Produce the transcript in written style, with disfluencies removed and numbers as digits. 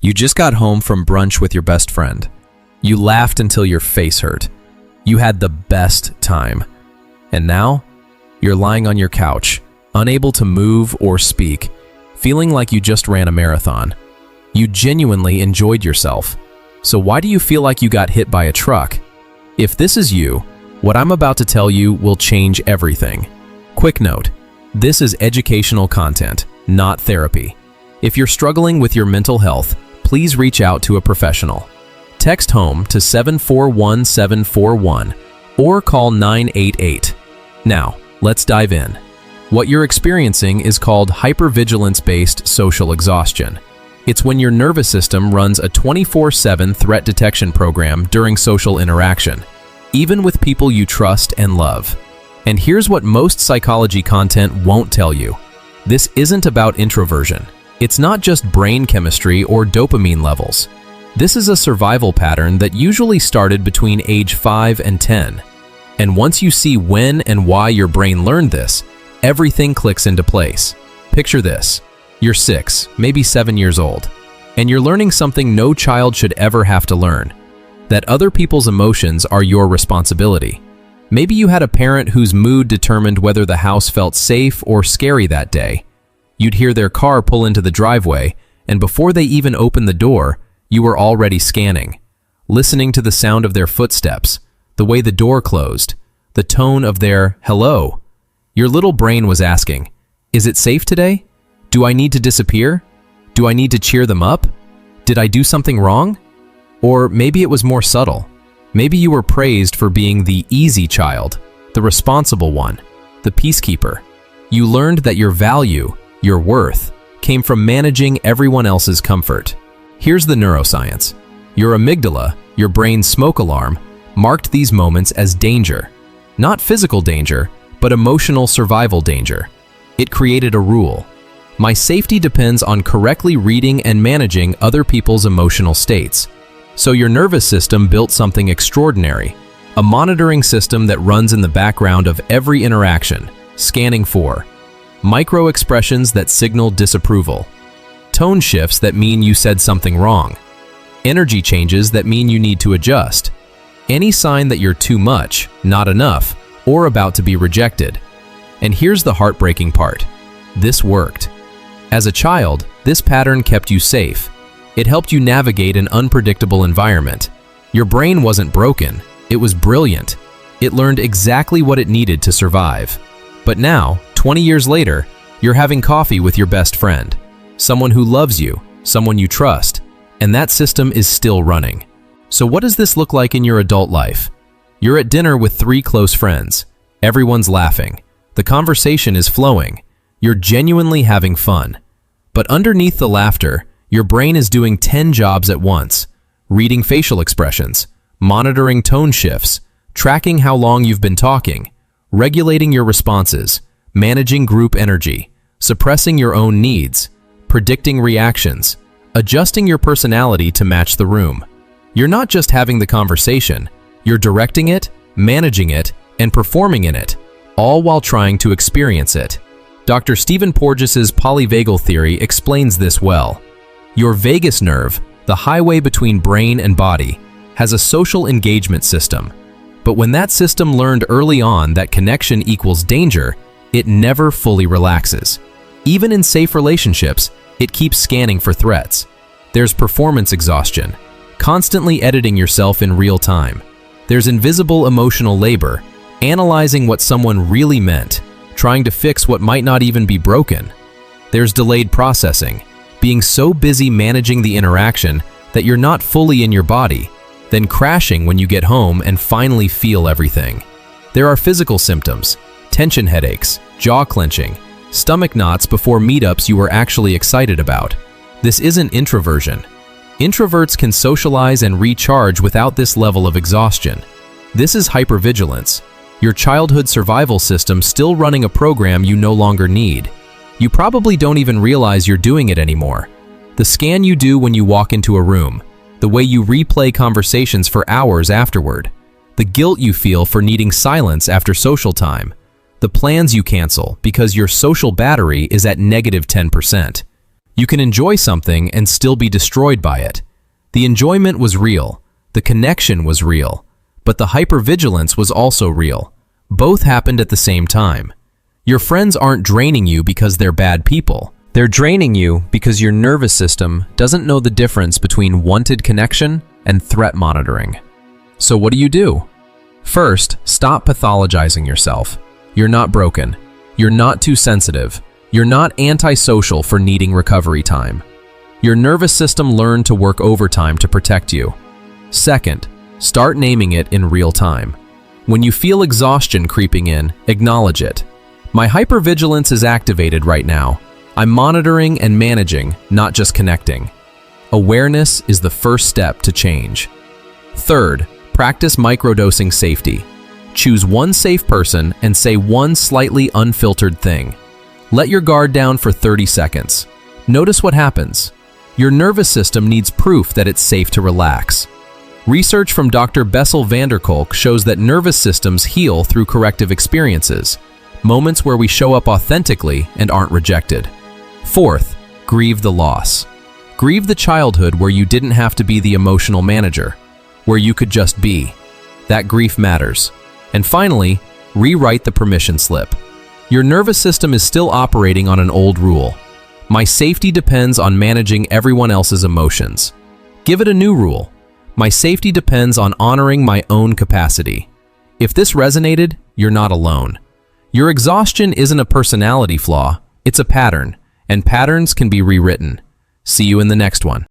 You just got home from brunch with your best friend. You laughed until your face hurt. You had the best time. And now, you're lying on your couch, unable to move or speak, feeling like you just ran a marathon. You genuinely enjoyed yourself. So why do you feel like you got hit by a truck? If this is you, what I'm about to tell you will change everything. Quick note, this is educational content, not therapy. If you're struggling with your mental health, please reach out to a professional. Text HOME to 741741 or call 988. Now, let's dive in. What you're experiencing is called hypervigilance-based social exhaustion. It's when your nervous system runs a 24/7 threat detection program during social interaction, even with people you trust and love. And here's what most psychology content won't tell you. This isn't about introversion. It's not just brain chemistry or dopamine levels. This is a survival pattern that usually started between age 5 and 10. And once you see when and why your brain learned this, everything clicks into place. Picture this. You're 6, maybe 7 years old, and you're learning something no child should ever have to learn, that other people's emotions are your responsibility. Maybe you had a parent whose mood determined whether the house felt safe or scary that day. You'd hear their car pull into the driveway, and before they even opened the door, you were already scanning, listening to the sound of their footsteps, the way the door closed, the tone of their hello. Your little brain was asking, is it safe today? Do I need to disappear? Do I need to cheer them up? Did I do something wrong? Or maybe it was more subtle. Maybe you were praised for being the easy child, the responsible one, the peacekeeper. You learned that your value, your worth, came from managing everyone else's comfort. Here's the neuroscience. Your amygdala, your brain's smoke alarm, marked these moments as danger. Not physical danger, but emotional survival danger. It created a rule. My safety depends on correctly reading and managing other people's emotional states. So your nervous system built something extraordinary, a monitoring system that runs in the background of every interaction, scanning for micro expressions that signal disapproval, tone shifts that mean you said something wrong, energy changes that mean you need to adjust, any sign that you're too much, not enough, or about to be rejected. And here's the heartbreaking part. This worked. As a child, this pattern kept you safe. It helped you navigate an unpredictable environment. Your brain wasn't broken, it was brilliant. It learned exactly what it needed to survive. But now, 20 years later, you're having coffee with your best friend, someone who loves you, someone you trust, and that system is still running. So what does this look like in your adult life? You're at dinner with 3 close friends. Everyone's laughing. The conversation is flowing. You're genuinely having fun. But underneath the laughter, your brain is doing 10 jobs at once, reading facial expressions, monitoring tone shifts, tracking how long you've been talking, regulating your responses, managing group energy, suppressing your own needs, predicting reactions, adjusting your personality to match the room. You're not just having the conversation, you're directing it, managing it, and performing in it, all while trying to experience it. Dr. Porges Polyvagal Theory explains this well. Your vagus nerve, the highway between brain and body, has a social engagement system. But when that system learned early on that connection equals danger, it never fully relaxes. Even in safe relationships, it keeps scanning for threats. There's performance exhaustion, constantly editing yourself in real time. There's invisible emotional labor, analyzing what someone really meant, trying to fix what might not even be broken. There's delayed processing, being so busy managing the interaction that you're not fully in your body, then crashing when you get home and finally feel everything. There are physical symptoms, tension headaches, jaw clenching, stomach knots before meetups you were actually excited about. This isn't introversion. Introverts can socialize and recharge without this level of exhaustion. This is hypervigilance, your childhood survival system still running a program you no longer need. You probably don't even realize you're doing it anymore. The scan you do when you walk into a room, the way you replay conversations for hours afterward, the guilt you feel for needing silence after social time, the plans you cancel because your social battery is at -10%. You can enjoy something and still be destroyed by it. The enjoyment was real, the connection was real, but the hypervigilance was also real. Both happened at the same time. Your friends aren't draining you because they're bad people. They're draining you because your nervous system doesn't know the difference between wanted connection and threat monitoring. So what do? First, stop pathologizing yourself. You're not broken. You're not too sensitive. You're not antisocial for needing recovery time. Your nervous system learned to work overtime to protect you. Second, start naming it in real time. When you feel exhaustion creeping in, acknowledge it. My hypervigilance is activated right now. I'm monitoring and managing, not just connecting. Awareness is the first step to change. Third, practice microdosing safety. Choose one safe person and say one slightly unfiltered thing. Let your guard down for 30 seconds. Notice what happens. Your nervous system needs proof that it's safe to relax. Research from Dr. Bessel van der Kolk shows that nervous systems heal through corrective experiences, moments where we show up authentically and aren't rejected. Fourth, grieve the loss. Grieve the childhood where you didn't have to be the emotional manager, where you could just be. That grief matters. And finally, rewrite the permission slip. Your nervous system is still operating on an old rule. My safety depends on managing everyone else's emotions. Give it a new rule. My safety depends on honoring my own capacity. If this resonated, you're not alone. Your exhaustion isn't a personality flaw, it's a pattern, and patterns can be rewritten. See you in the next one.